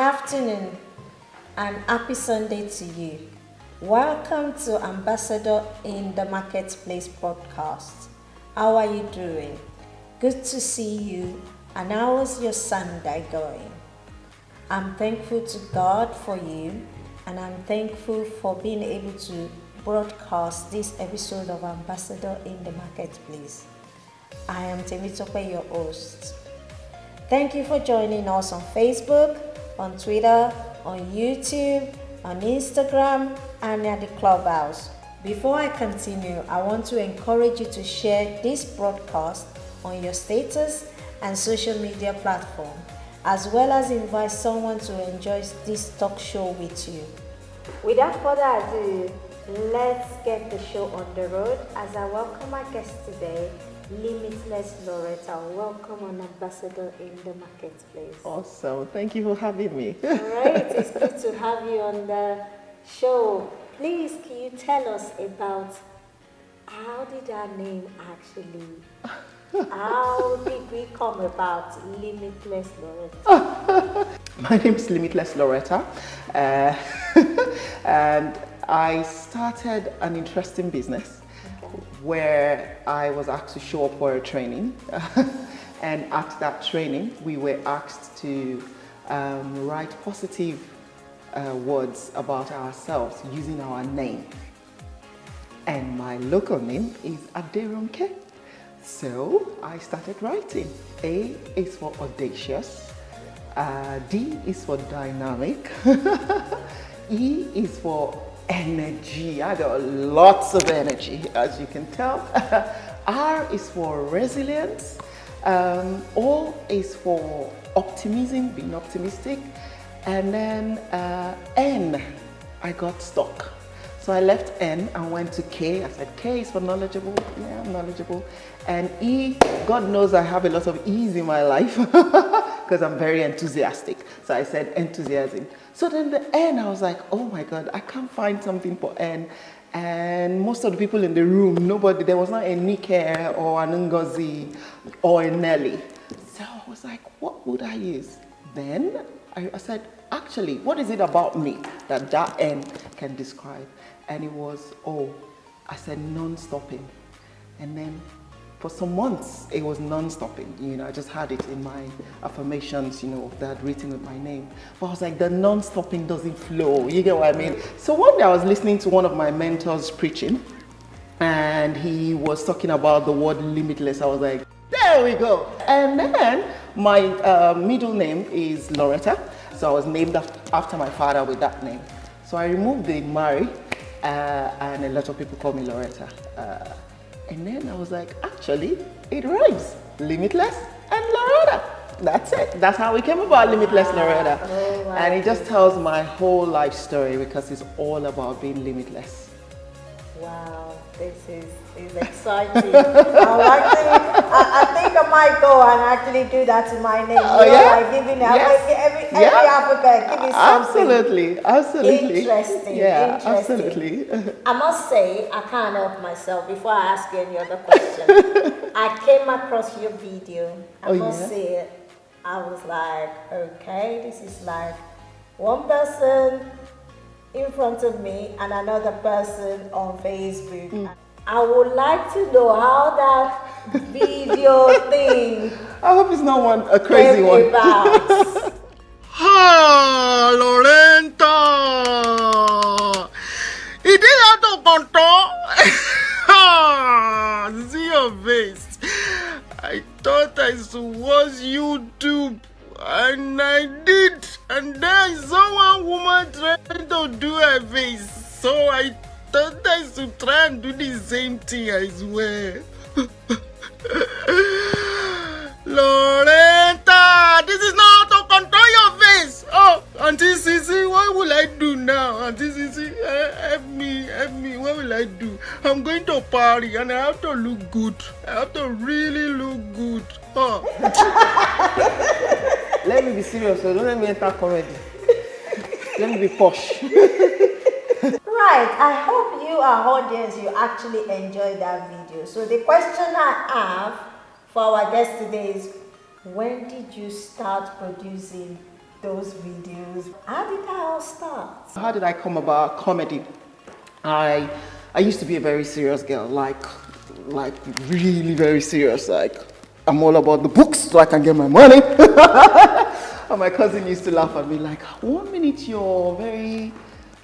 afternoon and happy Sunday to you. Welcome to Ambassador in the Marketplace podcast. How are you doing? Good to see you. And how is your Sunday going? I'm thankful to God for you, and I'm thankful for being able to broadcast this episode of Ambassador in the Marketplace. I am Temitope, your host. Thank you for joining us on Facebook, on Twitter, on YouTube, on Instagram, and at the Clubhouse. Before I continue, I want to encourage you to share this broadcast on your status and social media platform, as well as invite someone to enjoy this talk show with you. Without further ado, let's get the show on the road as I welcome our guest today, Limitless Loretta. Welcome on Ambassador in the Marketplace. Awesome. Thank you for having me. All right, it's good to have you on the show. Please, can you tell us about how did our name actually, how did we come about Limitless Loretta? My name is Limitless Loretta, and I started an interesting business where I was asked to show up for a training. And at that training, we were asked to write positive words about ourselves using our name. And my local name is Aderonke. So I started writing. A is for audacious. D is for dynamic. E is for energy. I got lots of energy, as you can tell. R is for resilience. O is for optimism, being optimistic. And then N, I got stuck. So I left N and went to K. I said K is for knowledgeable. Yeah, I'm knowledgeable. And E, God knows I have a lot of E's in my life because I'm very enthusiastic. So I said enthusiasm. So then the N, I was like, oh my God, I can't find something for N. And most of the people in the room, nobody, there was not a Nike or an Ngozi or a Nelly. So I was like, what would I use? Then I said, actually, what is it about me that N can describe? And it was, I said non-stopping. And then for some months, it was non-stopping. I just had it in my affirmations, that written with my name. But I was like, the non-stopping doesn't flow. You get what I mean? So one day I was listening to one of my mentors preaching, and he was talking about the word limitless. I was like, there we go. And then my middle name is Loretta. So I was named after my father with that name. So I removed the Mary, and a lot of people call me Loretta. And then I was like, actually, it rhymes. Limitless and Loretta. That's it. That's how we came about Limitless Loretta. Oh, wow. And it just tells my whole life story because it's all about being limitless. Wow, this is exciting. I think I might go and actually do that to my name. Like giving every alphabet, give it something. Absolutely. Interesting. Yeah, interesting. absolutely. I must say, I can't help myself before I ask you any other question. I came across your video. I must say, I was like, okay, this is like one person in front of me and another person on Facebook. I would like to know how that video thing I hope it's not a crazy came one. about. Lorenta! It is out of control. See your face. I thought I was YouTube, and I did. And then I saw one woman trying to do her face. So I thought I should try and do the same thing, I swear. Loretta, this is not how to control your face. Oh, Auntie Sisi, what will I do now? Auntie Sisi, help me. What will I do? I'm going to party and I have to look good. I have to really look good. Oh. Let me be serious, so don't let me enter comedy. Let me be posh. Right, I hope you, our audience, you actually enjoyed that video. So the question I have for our guest today is, when did you start producing those videos. How did that all start? How did I come about comedy? I used to be a very serious girl, like really very serious. Like I'm all about the books so I can get my money. And my cousin used to laugh at me like, 1 minute you're very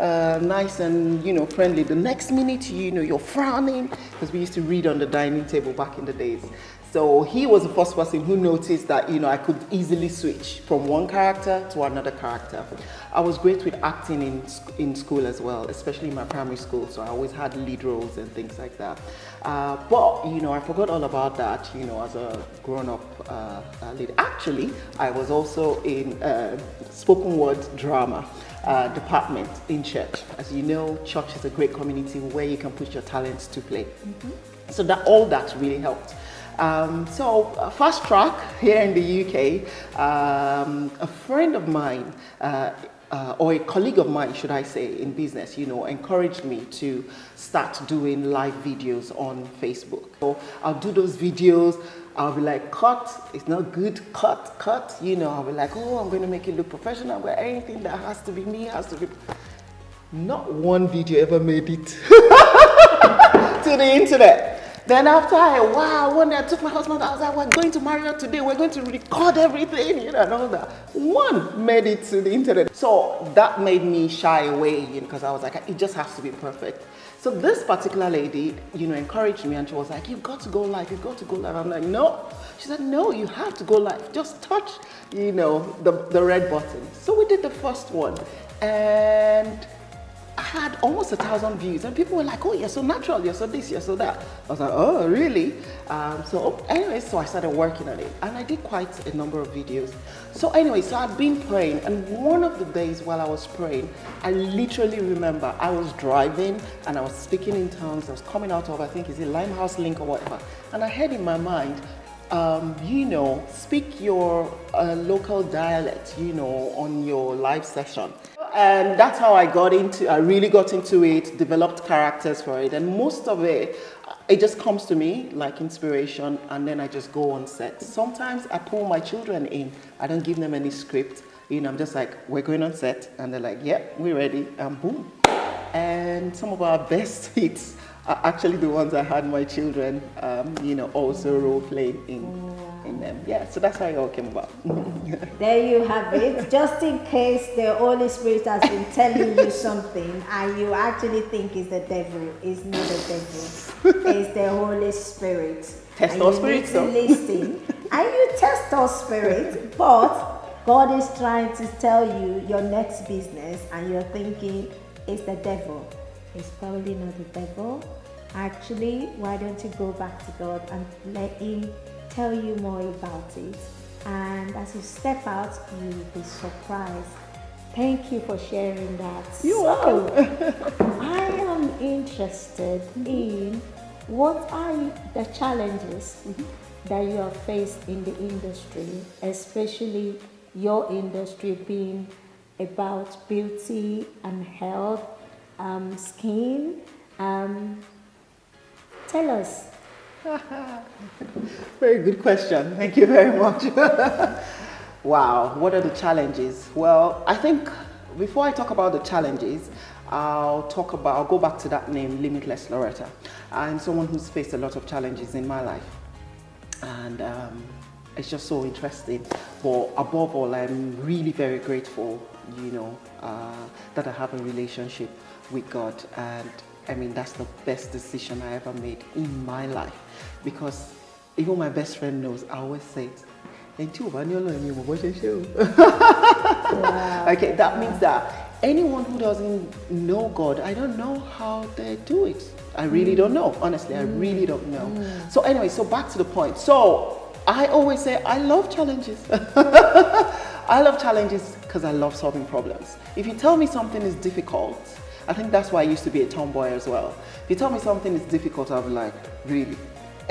nice and friendly, the next minute you're frowning, because we used to read on the dining table back in the days. So he was the first person who noticed that I could easily switch from one character to another character. I was great with acting in school as well, especially in my primary school. So I always had lead roles and things like that. But I forgot all about that. As a grown-up lead. Actually, I was also in spoken word drama department in church. As you know, church is a great community where you can put your talents to play. Mm-hmm. So all that really helped. So fast track here in the UK, a friend of mine, or a colleague of mine, should I say, in business, encouraged me to start doing live videos on Facebook. So I'll do those videos. I'll be like, cut, it's not good, cut. I'll be like, oh, I'm going to make it look professional, but anything that has to be me has to be. Not one video ever made it to the internet. Then after one day I took my husband, I was like, we're going to Marriott today, we're going to record everything, and all that. One made it to the internet. So that made me shy away, because I was like, it just has to be perfect. So this particular lady, encouraged me, and she was like, you've got to go live, you've got to go live. I'm like, no. She said, no, you have to go live. Just touch, the red button. So we did the first one, and I had almost 1,000 views, and people were like, oh, you're so natural, you're so this, you're so that. I was like, oh, really? So I started working on it, and I did quite a number of videos. So I'd been praying, and one of the days while I was praying, I literally remember I was driving, and I was speaking in tongues. I was coming out of, I think, is it Limehouse Link or whatever, and I had in my mind, speak your local dialect, on your live session. And that's how I really got into it, developed characters for it. And most of it just comes to me like inspiration, and then I just go on set. Sometimes I pull my children in. I don't give them any script. I'm just like, we're going on set. And they're like, yeah, we're ready. And boom. And some of our best hits are actually the ones I had my children, also role playing in them. Yeah, so that's how it all came about. There you have it. Just in case the Holy Spirit has been telling you something and you actually think it's the devil, it's not the devil. It's the Holy Spirit. Test our spirit, so. Listen, and you test our spirit, but God is trying to tell you your next business and you're thinking it's the devil. It's probably not the devil. Actually, why don't you go back to God and let Him tell you more about it? And as you step out, you'll be surprised. Thank you for sharing that. You're welcome. I am interested in what are the challenges that you have faced in the industry, especially your industry being about beauty and health, skin. Tell us. Very good question. Thank you very much. Wow, what are the challenges? Well, I think before I talk about the challenges, I'll go back to that name, Limitless Loretta. I'm someone who's faced a lot of challenges in my life. And it's just so interesting. But above all, I'm really very grateful, that I have a relationship with God. And I mean, that's the best decision I ever made in my life. Because even my best friend knows, I always say it. Wow. Okay, that means that anyone who doesn't know God, I don't know how they do it. I really don't know. Honestly, I really don't know. So anyway, so back to the point. So I always say I love challenges. I love challenges because I love solving problems. If you tell me something is difficult, I think that's why I used to be a tomboy as well. If you tell me something is difficult, I'll be like, really?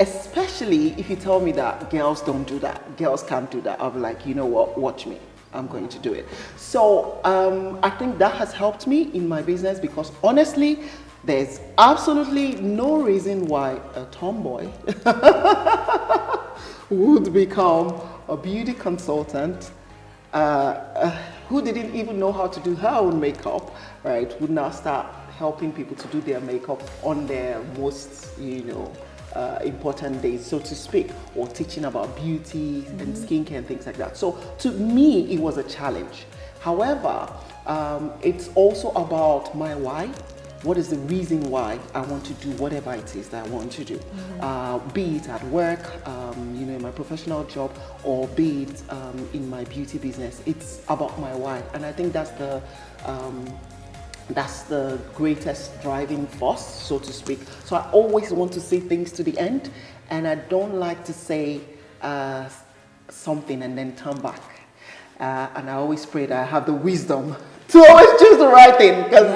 Especially if you tell me that girls don't do that, girls can't do that, I'll be like, you know what, watch me. I'm going to do it. So I think that has helped me in my business because honestly, there's absolutely no reason why a tomboy would become a beauty consultant, who didn't even know how to do her own makeup, right, would now start helping people to do their makeup on their most, important days, so to speak, or teaching about beauty and skincare and things like that. So to me, it was a challenge. However, it's also about my why. What is the reason why I want to do whatever it is that I want to do? Be it at work, in my professional job, or be it in my beauty business. It's about my why, and I think that's the greatest driving force, so to speak. So I always want to see things to the end, and I don't like to say something and then turn back. And I always pray that I have the wisdom to always choose the right thing, because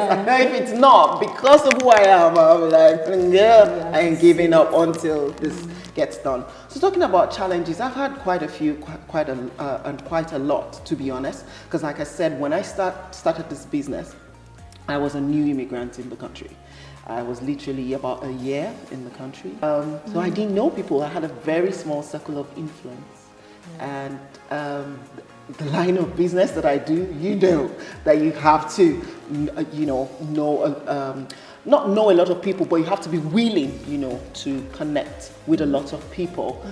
if it's not, because of who I am, I'm like, I ain't giving up until this gets done. So talking about challenges, I've had quite a few, quite a lot, to be honest, because like I said, when I started this business, I was a new immigrant in the country. I was literally about a year in the country. So I didn't know people. I had a very small circle of influence. And the line of business that I do, that you have to, not know a lot of people, but you have to be willing, to connect with a lot of people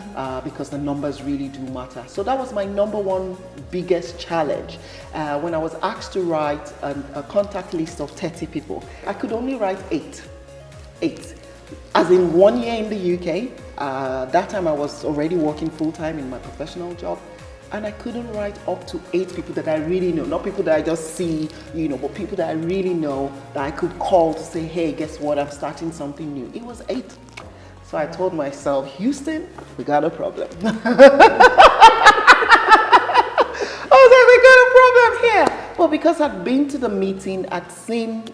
because the numbers really do matter. So that was my number one biggest challenge. When I was asked to write a contact list of 30 people, I could only write 8. As in 1 year in the UK, that time I was already working full-time in my professional job. And I couldn't write up to 8 people that I really know, not people that I just see, but people that I really know that I could call to say, hey, guess what, I'm starting something new. It was 8. So I told myself, Houston, we got a problem. I was like, we got a problem here. But because I'd been to the meeting, I'd seen,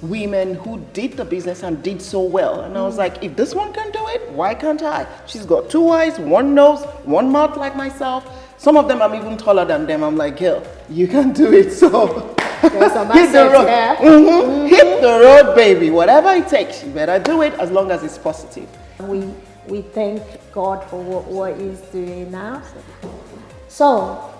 women who did the business and did so well. And I was like, if this one can do it, why can't I? She's got 2 eyes, 1 nose, 1 mouth like myself. Some of them I'm even taller than them. I'm like, girl, you can do it. So hit the road. Hit the road, baby. Whatever it takes, you better do it as long as it's positive. We thank God for what He's doing now. So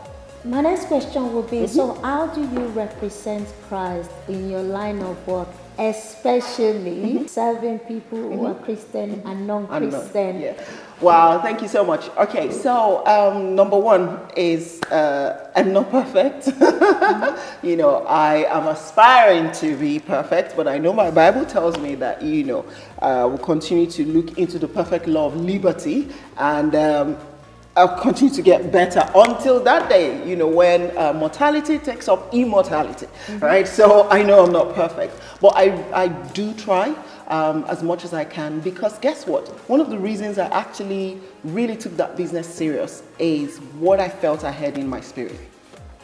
my next question would be, so how do you represent Christ in your line of work, especially serving people who are Christian and non-Christian? Yeah. Wow, thank you so much. Okay, so number one is I'm not perfect. I am aspiring to be perfect, but I know my Bible tells me that, we'll continue to look into the perfect law of liberty, and I'll continue to get better until that day, when mortality takes up immortality, right? So I know I'm not perfect, but I do try as much as I can, because guess what? One of the reasons I actually really took that business serious is what I felt I had in my spirit.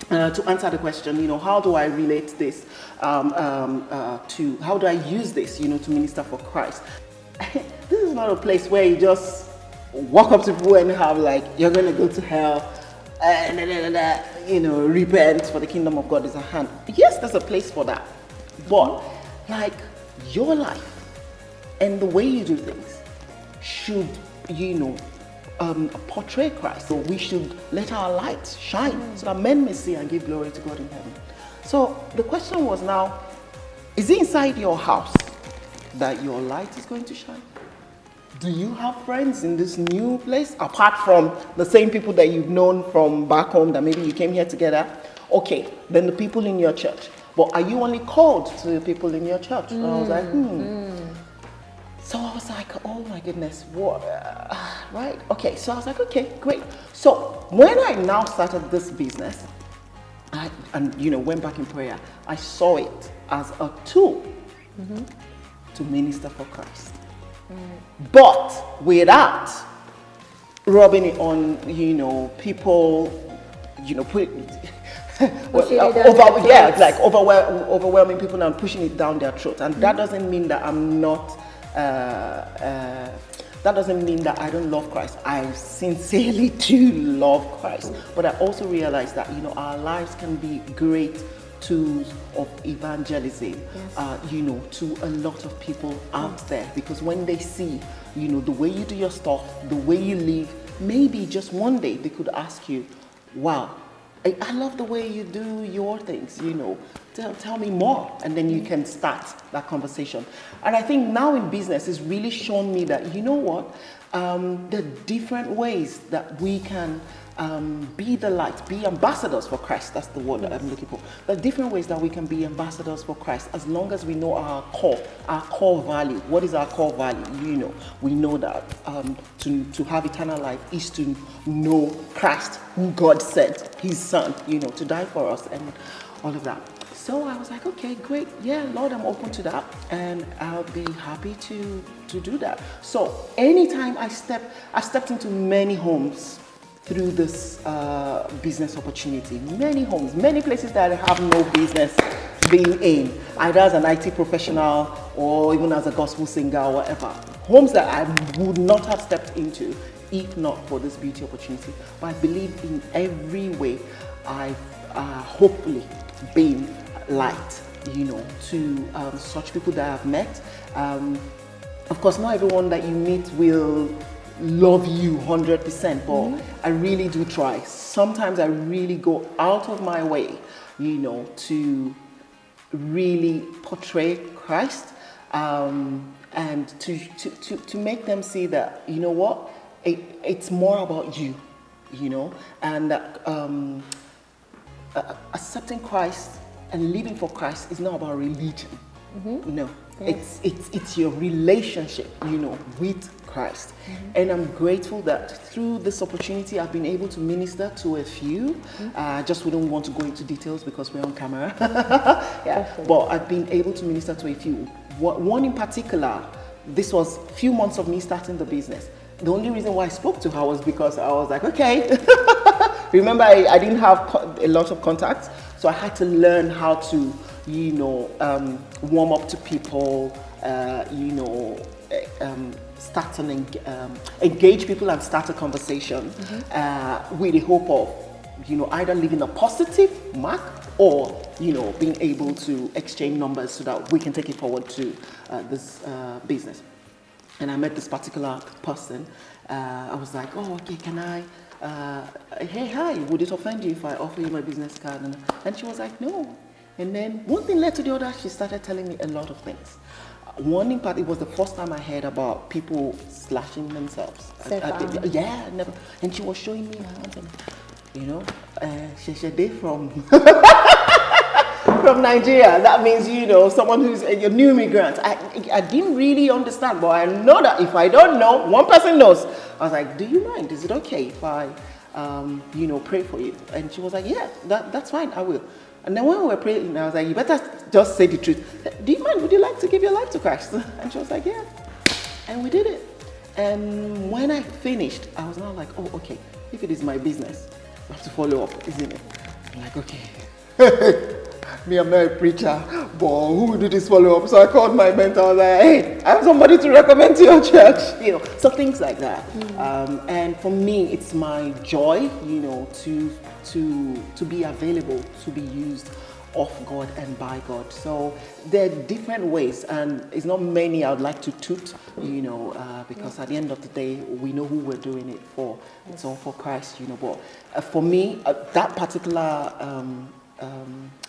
To answer the question, how do I relate this to, how do I use this, to minister for Christ? This is not a place where you just walk up to people and have like, you're going to go to hell, repent, for the kingdom of God is at hand. Yes, there's a place for that. But like your life and the way you do things should, portray Christ. So we should let our light shine so that men may see and give glory to God in heaven. So the question was now, is it inside your house that your light is going to shine? Do you have friends in this new place, apart from the same people that you've known from back home that maybe you came here together? Okay, then the people in your church. But are you only called to the people in your church? And I was like, So I was like, oh my goodness, what? Right? Okay, so I was like, okay, great. So when I now started this business, went back in prayer, I saw it as a tool to minister for Christ. But without rubbing it on, people, overwhelming people and pushing it down their throat. And that doesn't mean that I'm not, that doesn't mean that I don't love Christ. I sincerely do love Christ. But I also realize that, our lives can be great tools of evangelism, to a lot of people out there, because when they see, the way you do your stuff, the way you live, maybe just one day they could ask you, wow, I love the way you do your things, tell me more, and then you can start that conversation. And I think now in business, it's really shown me that, you know what, the different ways that we can be the light, be ambassadors for Christ. That's the word that I'm looking for. There are different ways that we can be ambassadors for Christ as long as we know our core value. What is our core value? We know that to have eternal life is to know Christ, who God sent, His Son, to die for us and all of that. So I was like, okay, great. Yeah, Lord, I'm open to that. And I'll be happy to do that. So anytime I've stepped into many homes through this business opportunity, many homes, many places that I have no business being in, either as an IT professional or even as a gospel singer or whatever. Homes that I would not have stepped into if not for this beauty opportunity. But I believe in every way I've hopefully been light, to such people that I've met. Of course, not everyone that you meet will love you 100%, but I really do try. Sometimes I really go out of my way, to really portray Christ, and to make them see that, you know what, it's more about you, and accepting Christ and living for Christ is not about religion. No, yes. It's your relationship, with Christ. And I'm grateful that through this opportunity, I've been able to minister to a few. Just we don't want to go into details because we're on camera. But I've been able to minister to a few. One in particular, this was a few months of me starting the business. The only reason why I spoke to her was because I was like, okay. Remember, I didn't have a lot of contacts, so I had to learn how to, warm up to people, start and engage people and start a conversation with the hope of, either leaving a positive mark or, being able to exchange numbers so that we can take it forward to this business. And I met this particular person. I was like, oh, okay, can I? Hey, hi, would it offend you if I offer you my business card? And she was like, no. And then one thing led to the other. She started telling me a lot of things. One in part, it was the first time I heard about people slashing themselves. Never. And she was showing me her hands, she from from Nigeria. That means, someone who's a new immigrant. I didn't really understand, but I know that if I don't know, one person knows. I was like, do you mind? Is it okay if I, pray for you? And she was like, yeah, that's fine, I will. And then when we were praying, I was like, you better just say the truth. Do you mind? Would you like to give your life to Christ? And she was like, yeah. And we did it. And when I finished, I was now like, oh, okay, if it is my business, I have to follow up, isn't it? I'm like, okay. Me, I'm not a preacher, but who will do this follow-up? So I called my mentor. I was like, hey, I have somebody to recommend to your church. So things like that. And for me, it's my joy, to be available, to be used of God and by God. So there are different ways, and it's not many I would like to toot, because at the end of the day, we know who we're doing it for. It's all for Christ, But for me, that particular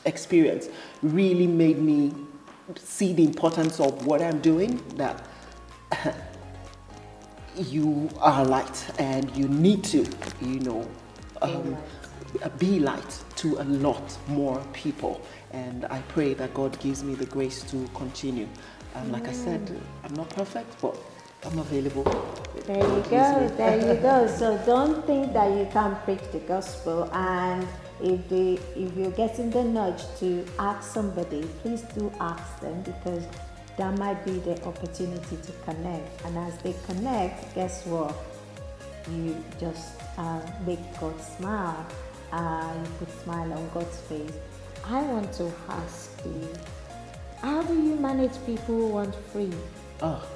experience really made me see the importance of what I'm doing, that you are light and you need to, be light to a lot more people. And I pray that God gives me the grace to continue. Like I said, I'm not perfect, but I'm available. There you go. So don't think that you can't preach the gospel, and if you're getting the nudge to ask somebody, please do ask them, because that might be the opportunity to connect. And as they connect, guess what? You just make God smile. You put smile on God's face. I want to ask you, how do you manage people who want free? Oh.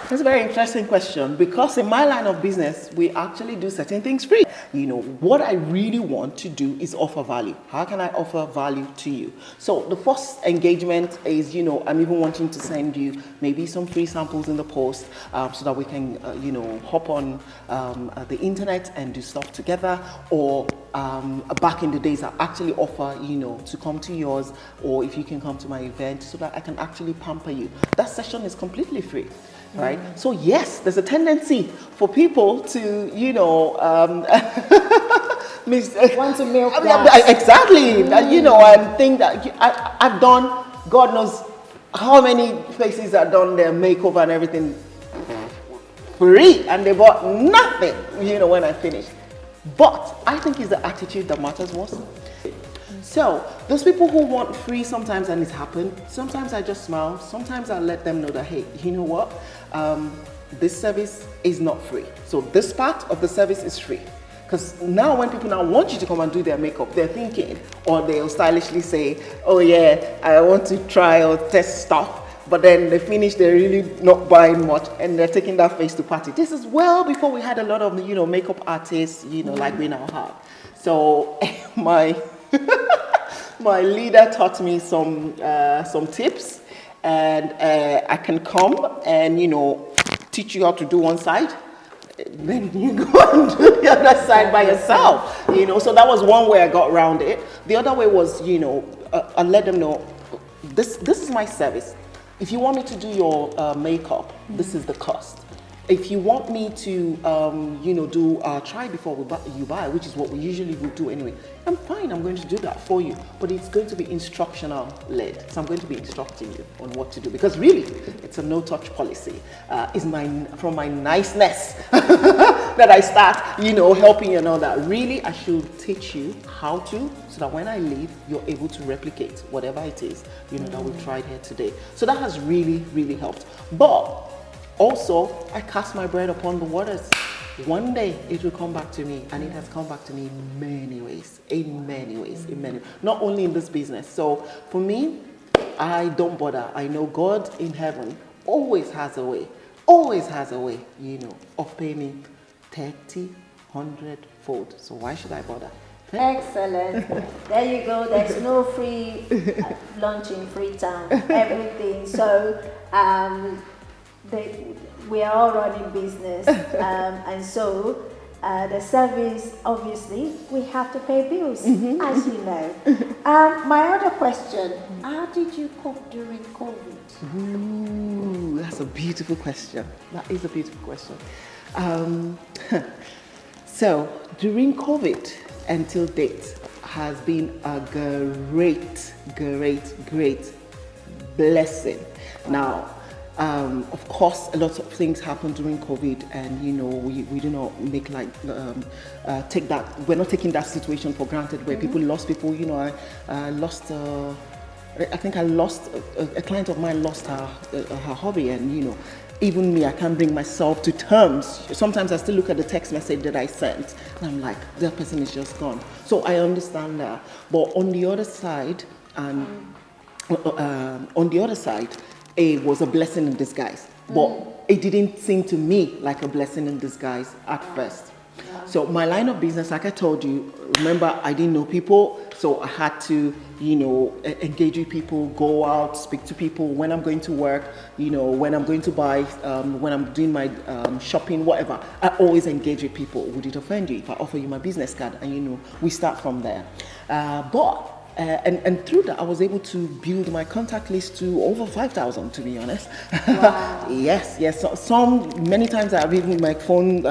That's a very interesting question because in my line of business, we actually do certain things free. What I really want to do is offer value. How can I offer value to you? So the first engagement is, I'm even wanting to send you maybe some free samples in the post so that we can, hop on the internet and do stuff together. Or back in the days, I actually offer, to come to yours, or if you can come to my event so that I can actually pamper you. That session is completely free. Right? So yes, there's a tendency for people to, Want to milk that. exactly, and think that I've done, God knows how many places I've done their makeover and everything free, and they bought nothing, when I finish. But I think it's the attitude that matters most. So those people who want free sometimes, and it's happened, sometimes I just smile, sometimes I let them know that, hey, you know what, this service is not free. So this part of the service is free. Because now when people now want you to come and do their makeup, they're thinking, or they'll stylishly say, oh yeah, I want to try or test stuff. But then they finish, they're really not buying much, and they're taking that face to party. This is well before we had a lot of, makeup artists, like we now have. So my leader taught me some tips, and I can come and teach you how to do one side, then you go and do the other side by yourself. So that was one way I got around it. The other way was I let them know this is my service. If you want me to do your makeup, this is the cost. If you want me to, do try before you buy, which is what we usually would do anyway, I'm fine, I'm going to do that for you. But it's going to be instructional led. So I'm going to be instructing you on what to do. Because really, it's a no-touch policy. From my niceness that I start, helping you and all that. Really, I should teach you how to, so that when I leave, you're able to replicate whatever it is, that we've tried here today. So that has really, really helped. But also, I cast my bread upon the waters. One day it will come back to me, and it has come back to me in many ways, not only in this business. So for me, I don't bother. I know God in heaven always has a way, of paying me 30, 100-fold. So why should I bother? Excellent. There you go. There's no free lunch in Freetown. Everything. So we are all running business, and so the service, obviously, we have to pay bills, as you know. My other question, how did you cope during COVID? Ooh, that's a beautiful question. That is a beautiful question. So, during COVID until date has been a great blessing. Now, of course, a lot of things happened during COVID, and we do not make take that. We're not taking that situation for granted, where people lost people. I lost. I think I lost a client of mine. Lost her hobby, and even me, I can't bring myself to terms. Sometimes I still look at the text message that I sent, and I'm like, that person is just gone. So I understand that. But on the other side, it was a blessing in disguise. But it didn't seem to me like a blessing in disguise at first. Yeah. So my line of business, like I told you, remember, I didn't know people, so I had to, engage with people, go out, speak to people when I'm going to work, when I'm going to buy, when I'm doing my shopping, whatever. I always engage with people. Would it offend you if I offer you my business card? And we start from there. And through that, I was able to build my contact list to over 5,000, to be honest. Wow. Yes. So many times I've even my phone,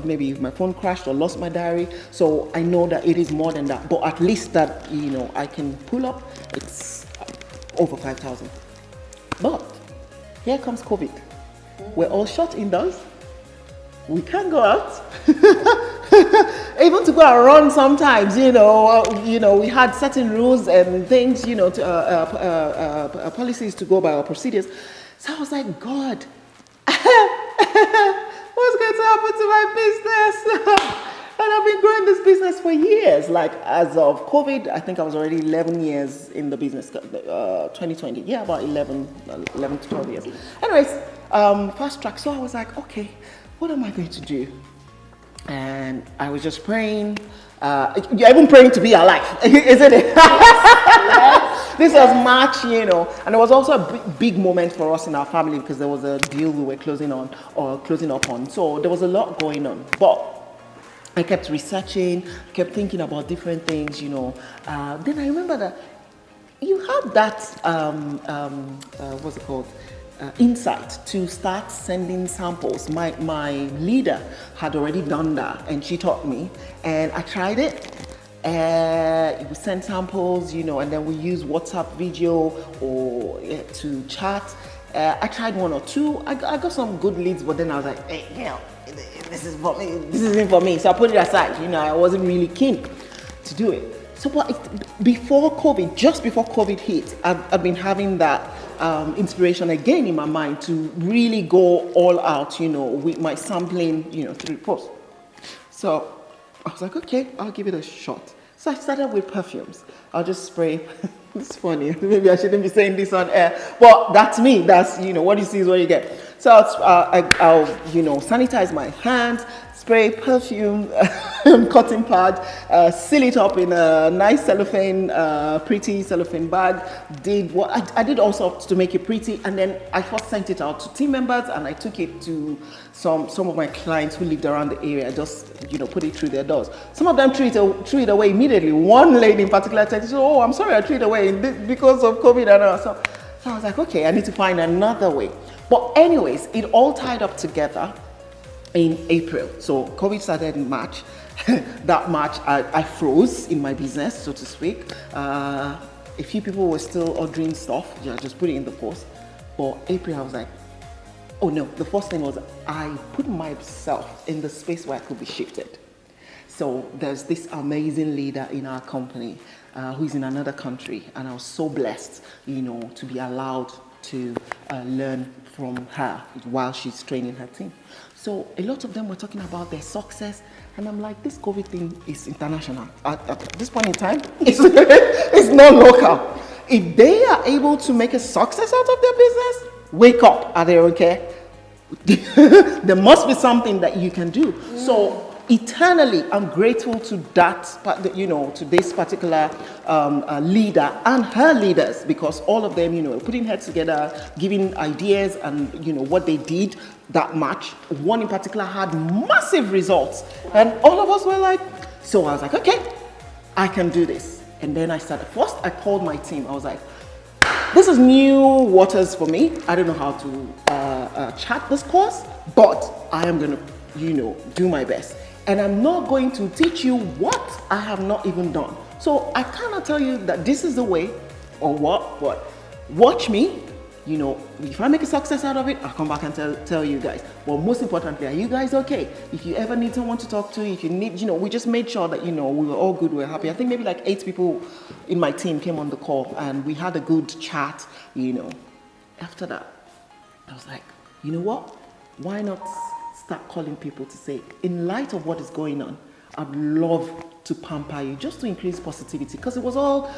maybe my phone crashed or lost my diary. So I know that it is more than that. But at least that, I can pull up, it's over 5,000. But here comes COVID. We're all shut indoors. We can't go out. Even to go and run sometimes, we had certain rules and things, policies to go by, or procedures. So I was like, God, what's going to happen to my business? And I've been growing this business for years. Like, as of COVID, I think I was already 11 years in the business, 2020. Yeah, about 11 to 12 years. Anyways, fast track. So I was like, okay, what am I going to do? And I was just praying. You're even praying to be alive, isn't it? This was March, and it was also a big moment for us in our family because there was a deal we were closing up on. So there was a lot going on. But I kept researching, kept thinking about different things, Then I remember that you have that, what's it called? Insight to start sending samples. My leader had already done that and she taught me, and I tried it. We send samples, and then we use WhatsApp video or to chat. I tried one or two. I got some good leads, but then I was like, hey, this is for me. This isn't for me. So I put it aside. I wasn't really keen to do it. So, before COVID, just before COVID hit, I've been having that inspiration again in my mind to really go all out, with my sampling, through post. So I was like, okay, I'll give it a shot. So I started with perfumes. I'll just spray. It's funny. Maybe I shouldn't be saying this on air, but that's me. That's, what you see is what you get. So I'll sanitize my hands, spray perfume, cotton pad, seal it up in a nice cellophane, pretty cellophane bag. I did all sorts to make it pretty, and then I first sent it out to team members, and I took it to some of my clients who lived around the area. Just put it through their doors. Some of them threw it away immediately. One lady in particular said, "Oh, I'm sorry, I threw it away because of COVID." And all. So I was like, okay, I need to find another way. But anyways, it all tied up together in April. So COVID started in March. That March, I froze in my business, so to speak. A few people were still ordering stuff. Yeah, just put it in the post. But April, I was like, oh no. The first thing was I put myself in the space where I could be shifted. So there's this amazing leader in our company who's in another country, and I was so blessed, to be allowed to learn from her while she's training her team. So a lot of them were talking about their success, and I'm like, this COVID thing is international. At this point in time, it's not local. If they are able to make a success out of their business, wake up, are they okay? There must be something that you can do. So eternally, I'm grateful to that, to this particular leader and her leaders, because all of them, putting heads together, giving ideas, and what they did that match. One in particular had massive results, and all of us were like, so I was like, okay, I can do this. And then I started. First, I called my team. I was like, this is new waters for me. I don't know how to chat this course, but I am going to, do my best. And I'm not going to teach you what I have not even done. So I cannot tell you that this is the way or what, but watch me. If I make a success out of it, I'll come back and tell you guys. But most importantly, are you guys okay? If you ever need someone to talk to, if you need, we just made sure that, we were all good, we were happy. I think maybe like 8 people in my team came on the call, and we had a good chat, After that, I was like, you know what? Why not start calling people to say, in light of what is going on, I'd love to pamper you, just to increase positivity, because it was all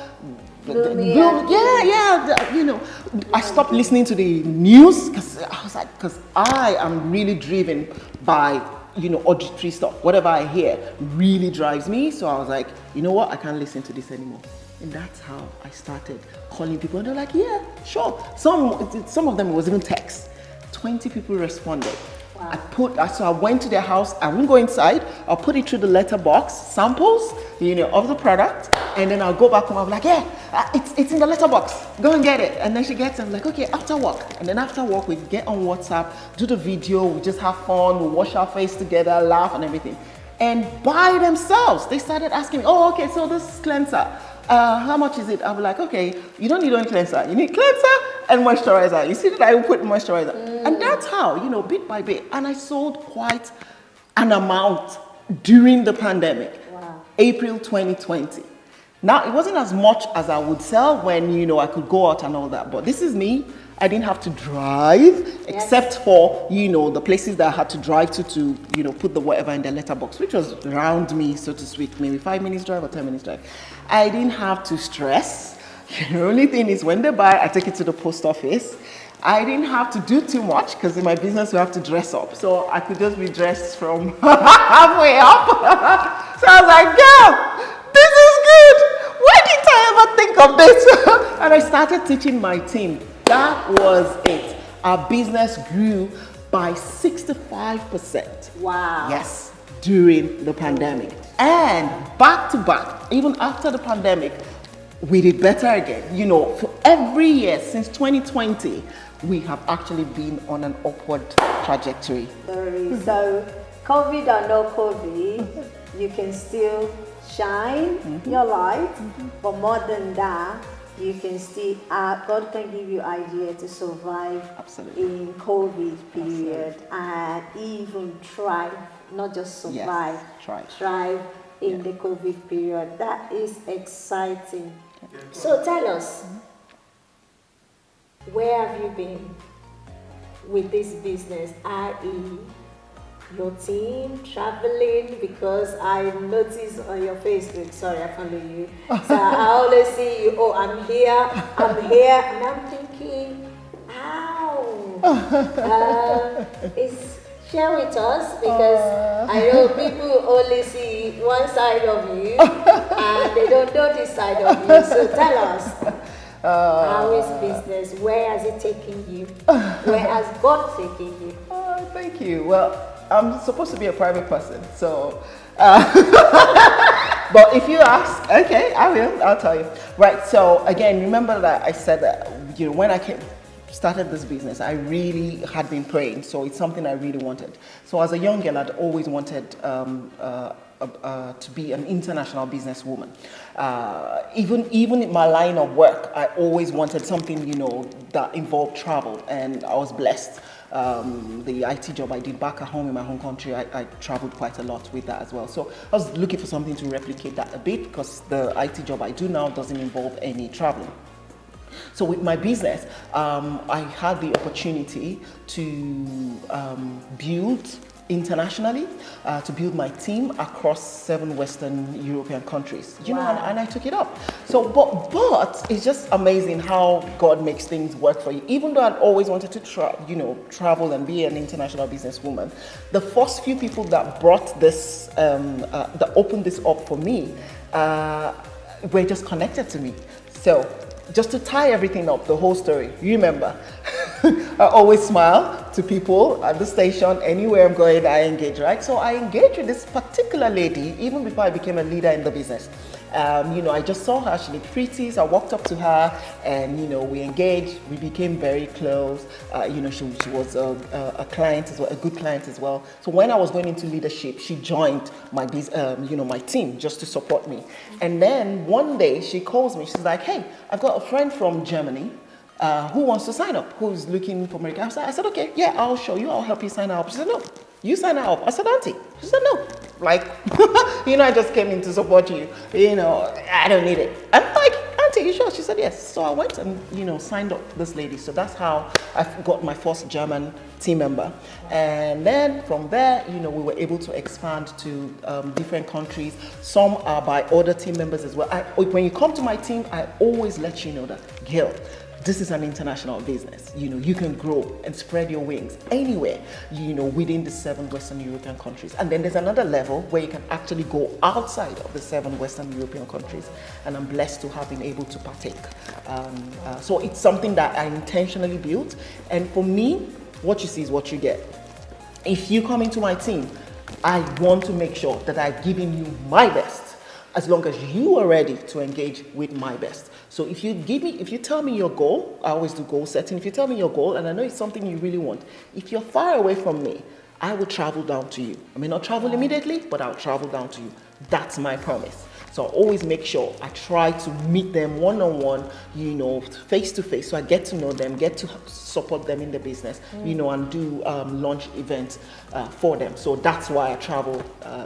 I stopped listening to the news because I am really driven by auditory stuff. Whatever I hear really drives me. So I was like, you know what, I can't listen to this anymore. And that's how I started calling people, and they're like, yeah, sure. Some of them, it was even text. 20 people responded. Wow. So I went to their house. I won't go inside. I'll put it through the letterbox, samples, of the product, and then I'll go back home. I'm like, yeah, it's in the letterbox. Go and get it. And then she gets it. I'm like, okay, after work. And then after work, we get on WhatsApp, do the video, we just have fun, we wash our face together, laugh and everything. And by themselves, they started asking me, oh, okay, so this cleanser, how much is it? I'll be like, okay, you don't need only cleanser. You need cleanser and moisturizer. You see that I will put moisturizer. And that's how, bit by bit. And I sold quite an amount during the pandemic. Wow. April 2020. Now, it wasn't as much as I would sell when, I could go out and all that. But this is me. I didn't have to drive, except for, the places that I had to drive to put the whatever in the letterbox, which was around me, so to speak, maybe 5 minutes drive or 10 minutes drive. I didn't have to stress. The only thing is when they buy, I take it to the post office. I didn't have to do too much because in my business we have to dress up. So I could just be dressed from halfway up. So I was like, girl, this is good. Why didn't I ever think of this? And I started teaching my team. That was it. Our business grew by 65%. Wow. Yes, during the pandemic. And back to back, even after the pandemic, we did better again. You know, for every year since 2020, we have actually been on an upward trajectory. So, COVID or no COVID, you can still shine your light, but more than that, you can still, God can give you idea to survive Absolutely. in COVID period and even thrive, not just survive, Yes, thrive in the COVID period. That is exciting. So tell us, where have you been with this business, i.e. your team traveling? Because I noticed on your Facebook, sorry I follow you, so I always see you, oh I'm here, and I'm thinking, how? Share with us, because I know people only see one side of you and they don't know this side of you. So tell us, how is business? Where has it taken you? Where has God taken you? Thank you. Well, I'm supposed to be a private person, so. But if you ask, okay, I will. I'll tell you. Right. So again, remember that I said that when I started this business, I really had been praying. So it's something I really wanted. So as a young girl, I'd always wanted to be an international businesswoman. Even in my line of work, I always wanted something, that involved travel, and I was blessed. The IT job I did back at home in my home country, I traveled quite a lot with that as well. So I was looking for something to replicate that a bit, because the IT job I do now doesn't involve any traveling. So with my business, I had the opportunity to build internationally, to build my team across 7 Western European countries, and I took it up. So, but it's just amazing how God makes things work for you. Even though I'd always wanted to travel and be an international businesswoman, the first few people that brought this, that opened this up for me, were just connected to me. So, just to tie everything up, the whole story, you remember, I always smile to people at the station, anywhere I'm going, I engage, right? So I engaged with this particular lady, even before I became a leader in the business. I just saw her, she looked pretty, so I walked up to her and, we engaged, we became very close. She was a client as well, a good client as well. So when I was going into leadership, she joined my my team just to support me. And then one day she calls me, she's like, hey, I've got a friend from Germany who wants to sign up, who's looking for America. I said, okay, yeah, I'll show you, I'll help you sign up. She said, no, you sign up. I said, auntie. She said, no. Like, I just came in to support you. I don't need it. I'm like, auntie, you sure? She said, yes. So I went and, signed up this lady. So that's how I got my first German team member. And then from there, we were able to expand to different countries. Some are by other team members as well. When you come to my team, I always let you know that, Gil, this is an international business. You can grow and spread your wings anywhere, within the 7 Western European countries. And then there's another level where you can actually go outside of the 7 Western European countries. And I'm blessed to have been able to partake. So it's something that I intentionally built. And for me, what you see is what you get. If you come into my team, I want to make sure that I've given you my best, as long as you are ready to engage with my best. So if you tell me your goal, I always do goal setting. If you tell me your goal, and I know it's something you really want, if you're far away from me, I will travel down to you. I may not travel immediately, but I'll travel down to you. That's my promise. So I always make sure I try to meet them one-on-one, face to face, so I get to know them, get to support them in the business, and do launch events for them. So that's why I travel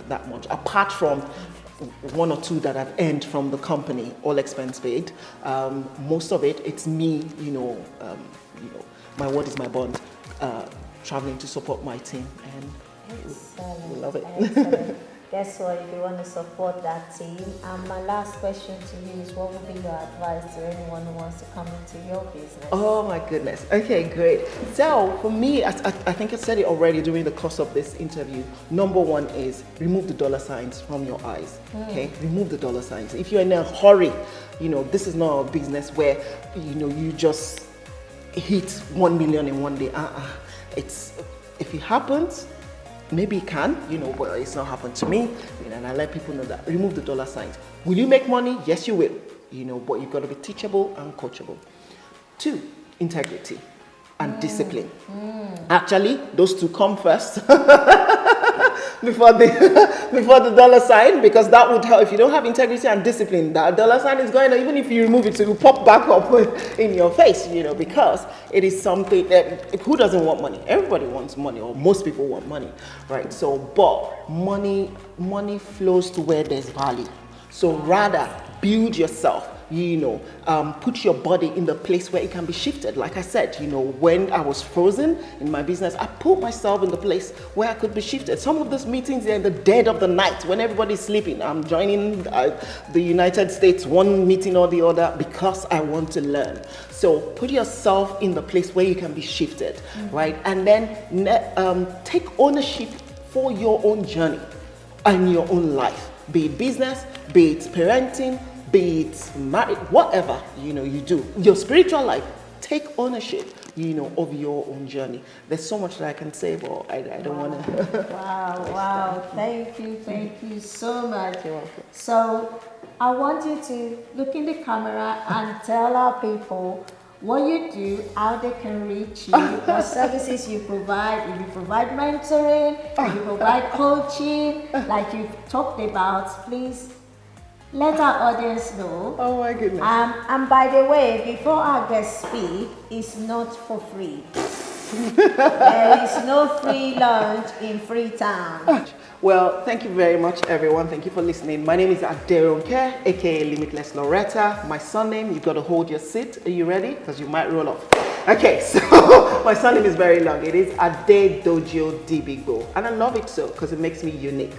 that much. Apart from 1 or 2 that I've earned from the company, all expense paid. Most of it's me, my word is my bond, traveling to support my team, and we love it. guess what? If you want to support that team, and my last question to you is, what would be your advice to anyone who wants to come into your business? Oh my goodness. Okay, great. So for me, I think I said it already during the course of this interview. Number one is remove the dollar signs from your eyes. Okay, remove the dollar signs. If you're in a hurry, this is not a business where you just hit 1 million in one day. It's if it happens, maybe it can, but it's not happened to me. And I let people know that. Remove the dollar signs. Will you make money? Yes, you will. But you've got to be teachable and coachable. 2, integrity and discipline. Actually, those two come first before the dollar sign, because that would help. If you don't have integrity and discipline, that dollar sign is going to, even if you remove it, it will pop back up in your face, because it is something that, who doesn't want money? Everybody wants money, or most people want money, right? So, but money flows to where there's value. So rather build yourself, put your body in the place where it can be shifted. Like I said, when I was frozen in my business, I put myself in the place where I could be shifted. Some of those meetings are in the dead of the night when everybody's sleeping. I'm joining the United States, one meeting or the other, because I want to learn. So put yourself in the place where you can be shifted, right? And then take ownership for your own journey and your own life, be it business, be it parenting, be it married, whatever you do, your spiritual life. Take ownership, of your own journey. There's so much that I can say, but I don't want to. Wow! Thank you so much. So I want you to look in the camera and tell our people what you do, how they can reach you, what services you provide. If you provide mentoring, if you provide coaching, like you talked about, please let our audience know. Oh my goodness. And by the way, before our guests speak, it's not for free. There is no free lunch in Freetown. Well, thank you very much, everyone. Thank you for listening. My name is Aderonke, aka Limitless Loretta. My surname, you've got to hold your seat. Are you ready? Because you might roll off. Okay, so my surname is very long. It is Adedojo Dibigbo. And I love it so, because it makes me unique.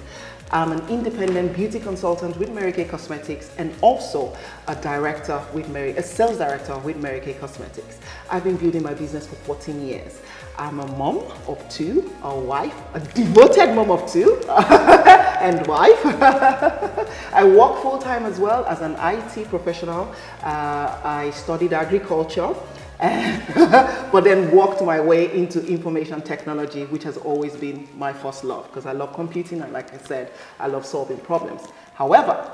I'm an independent beauty consultant with Mary Kay Cosmetics, and also a sales director with Mary Kay Cosmetics. I've been building my business for 14 years. I'm a mom of 2, a wife, a devoted mom of 2, and wife. I work full-time as well as an IT professional. I studied agriculture. But then worked my way into information technology, which has always been my first love, because I love computing, and like I said, I love solving problems. However,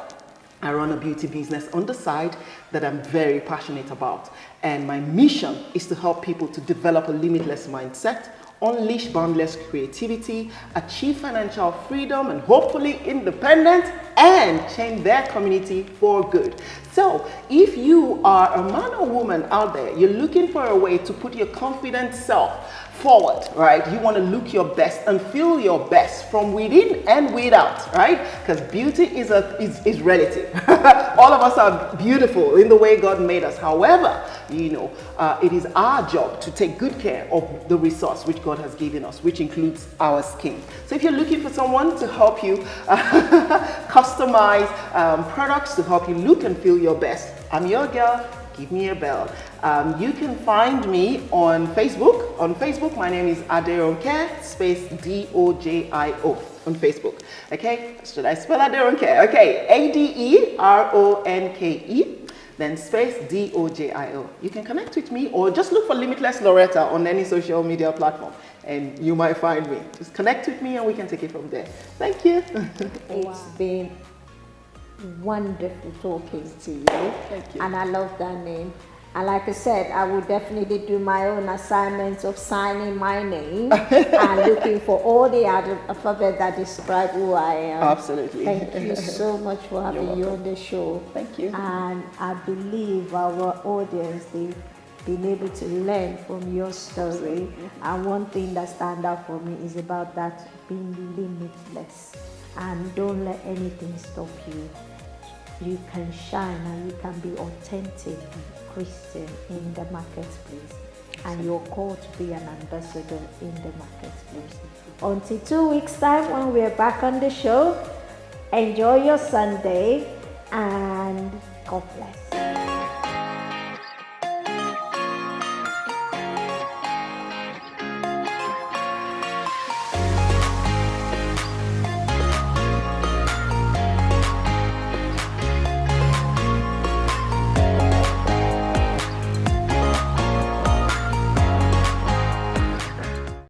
I run a beauty business on the side that I'm very passionate about, and my mission is to help people to develop a limitless mindset, unleash boundless creativity, achieve financial freedom, and hopefully independence, and change their community for good. So if you are a man or woman out there, you're looking for a way to put your confident self forward, right? You want to look your best and feel your best from within and without, right? Because beauty is relative. All of us are beautiful in the way God made us. However, it is our job to take good care of the resource which God has given us, which includes our skin. So if you're looking for someone to help you customize products to help you look and feel your best, I'm your girl. Give me a bell. You can find me on Facebook. On Facebook, my name is Aderonke, space D-O-J-I-O on Facebook. Okay, should I spell Aderonke? Okay, A-D-E-R-O-N-K-E, then space D-O-J-I-O. You can connect with me, or just look for Limitless Loretta on any social media platform, and you might find me. Just connect with me and we can take it from there. Thank you. It's been wonderful talking to you. Thank you. And I love that name. And like I said, I will definitely do my own assignments of signing my name and looking for all the alphabet that describe who I am. Absolutely. Thank you so much for having you on the show. Thank you. And I believe our audience, they've been able to learn from your story. And one thing that stands out for me is about that being limitless. And don't let anything stop you. You can shine and you can be authentic Christian in the marketplace. And you're called to be an ambassador in the marketplace. Until 2 weeks' time when we're back on the show, Enjoy your Sunday and God bless.